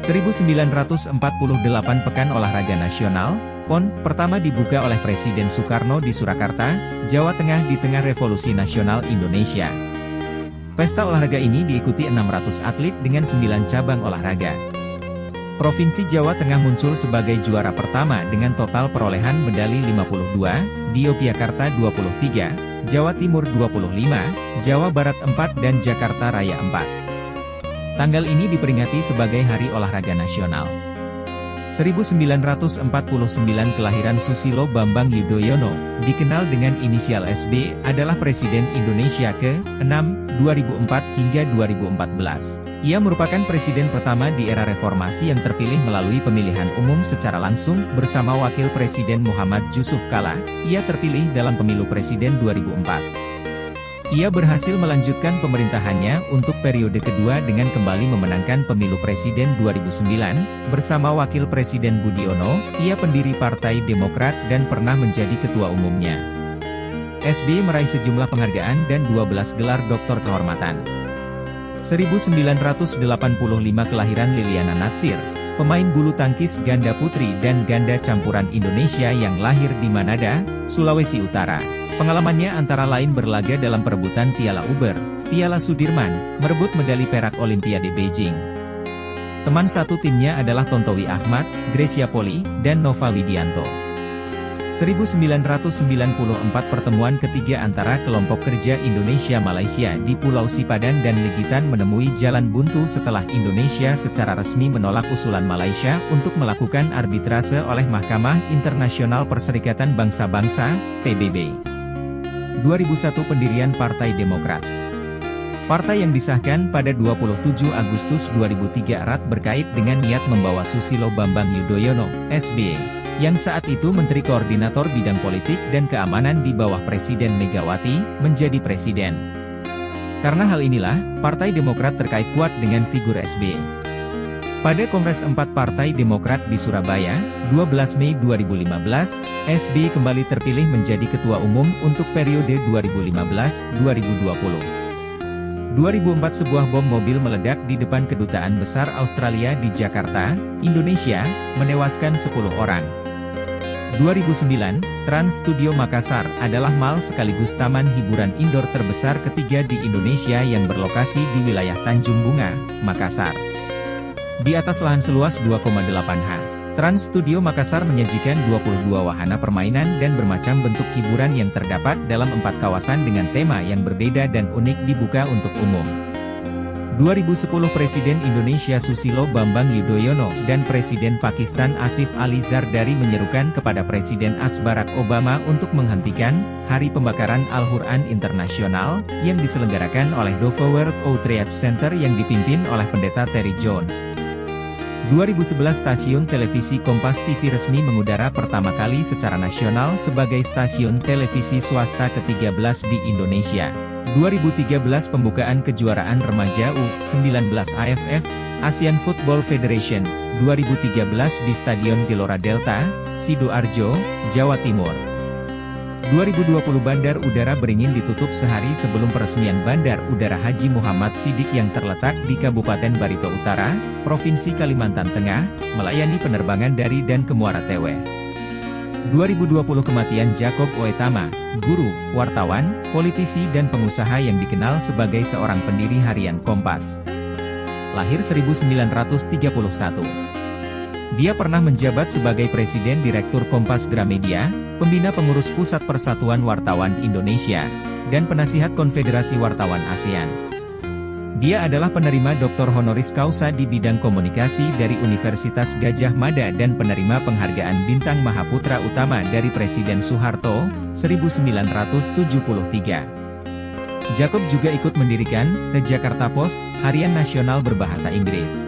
1948 Pekan Olahraga Nasional, PON, pertama dibuka oleh Presiden Soekarno di Surakarta, Jawa Tengah di tengah Revolusi Nasional Indonesia. Pesta olahraga ini diikuti 600 atlet dengan 9 cabang olahraga. Provinsi Jawa Tengah muncul sebagai juara pertama dengan total perolehan medali 52, di Yogyakarta 23, Jawa Timur 25, Jawa Barat 4 dan Jakarta Raya 4. Tanggal ini diperingati sebagai Hari Olahraga Nasional. 1949 kelahiran Susilo Bambang Yudhoyono, dikenal dengan inisial SB, adalah Presiden Indonesia ke-6, 2004 hingga 2014. Ia merupakan presiden pertama di era reformasi yang terpilih melalui pemilihan umum secara langsung, bersama Wakil Presiden Muhammad Jusuf Kalla. Ia terpilih dalam pemilu presiden 2004. Ia berhasil melanjutkan pemerintahannya untuk periode kedua dengan kembali memenangkan pemilu presiden 2009, bersama Wakil Presiden Budiono. Ia pendiri Partai Demokrat dan pernah menjadi ketua umumnya. SBY meraih sejumlah penghargaan dan 12 gelar doktor kehormatan. 1985 kelahiran Liliana Natsir, pemain bulu tangkis ganda putri dan ganda campuran Indonesia yang lahir di Manada, Sulawesi Utara. Pengalamannya antara lain berlaga dalam perebutan Piala Uber, Piala Sudirman, merebut medali perak Olimpiade Beijing. Teman satu timnya adalah Tontowi Ahmad, Gracia Poli, dan Nova Widianto. 1994 pertemuan ketiga antara kelompok kerja Indonesia-Malaysia di Pulau Sipadan dan Legitan menemui jalan buntu setelah Indonesia secara resmi menolak usulan Malaysia untuk melakukan arbitrase oleh Mahkamah Internasional Perserikatan Bangsa-Bangsa, PBB. 2001 pendirian Partai Demokrat. Partai yang disahkan pada 27 Agustus 2003 erat berkait dengan niat membawa Susilo Bambang Yudhoyono, SBY, yang saat itu Menteri Koordinator Bidang Politik dan Keamanan di bawah Presiden Megawati, menjadi presiden. Karena hal inilah, Partai Demokrat terkait kuat dengan figur SBY. Pada Kongres 4 Partai Demokrat di Surabaya, 12 Mei 2015, SBY kembali terpilih menjadi Ketua Umum untuk periode 2015-2020. 2004 sebuah bom mobil meledak di depan Kedutaan Besar Australia di Jakarta, Indonesia, menewaskan 10 orang. 2009, Trans Studio Makassar adalah mall sekaligus taman hiburan indoor terbesar ketiga di Indonesia yang berlokasi di wilayah Tanjung Bunga, Makassar. Di atas lahan seluas 2,8 ha, Trans Studio Makassar menyajikan 22 wahana permainan dan bermacam bentuk hiburan yang terdapat dalam 4 kawasan dengan tema yang berbeda dan unik dibuka untuk umum. 2010 Presiden Indonesia Susilo Bambang Yudhoyono dan Presiden Pakistan Asif Ali Zardari menyerukan kepada Presiden Barack Obama untuk menghentikan Hari Pembakaran Al-Quran Internasional yang diselenggarakan oleh Dover World Outreach Center yang dipimpin oleh Pendeta Terry Jones. 2011 Stasiun Televisi Kompas TV resmi mengudara pertama kali secara nasional sebagai stasiun televisi swasta ke-13 di Indonesia. 2013 Pembukaan Kejuaraan Remaja U19 AFF, Asian Football Federation, 2013 di Stadion Gelora Delta, Sidoarjo, Jawa Timur. 2020 Bandar Udara Beringin ditutup sehari sebelum peresmian Bandar Udara Haji Muhammad Siddiq yang terletak di Kabupaten Barito Utara, Provinsi Kalimantan Tengah, melayani penerbangan dari dan ke Muara Tewe. 2020 Kematian Jacob Oetama, guru, wartawan, politisi dan pengusaha yang dikenal sebagai seorang pendiri harian Kompas. Lahir 1931. Dia pernah menjabat sebagai Presiden Direktur Kompas Gramedia, Pembina Pengurus Pusat Persatuan Wartawan Indonesia, dan Penasihat Konfederasi Wartawan ASEAN. Dia adalah penerima Dr. Honoris Causa di bidang komunikasi dari Universitas Gadjah Mada dan penerima penghargaan Bintang Mahaputra Utama dari Presiden Soeharto, 1973. Jacob juga ikut mendirikan The Jakarta Post, harian nasional berbahasa Inggris.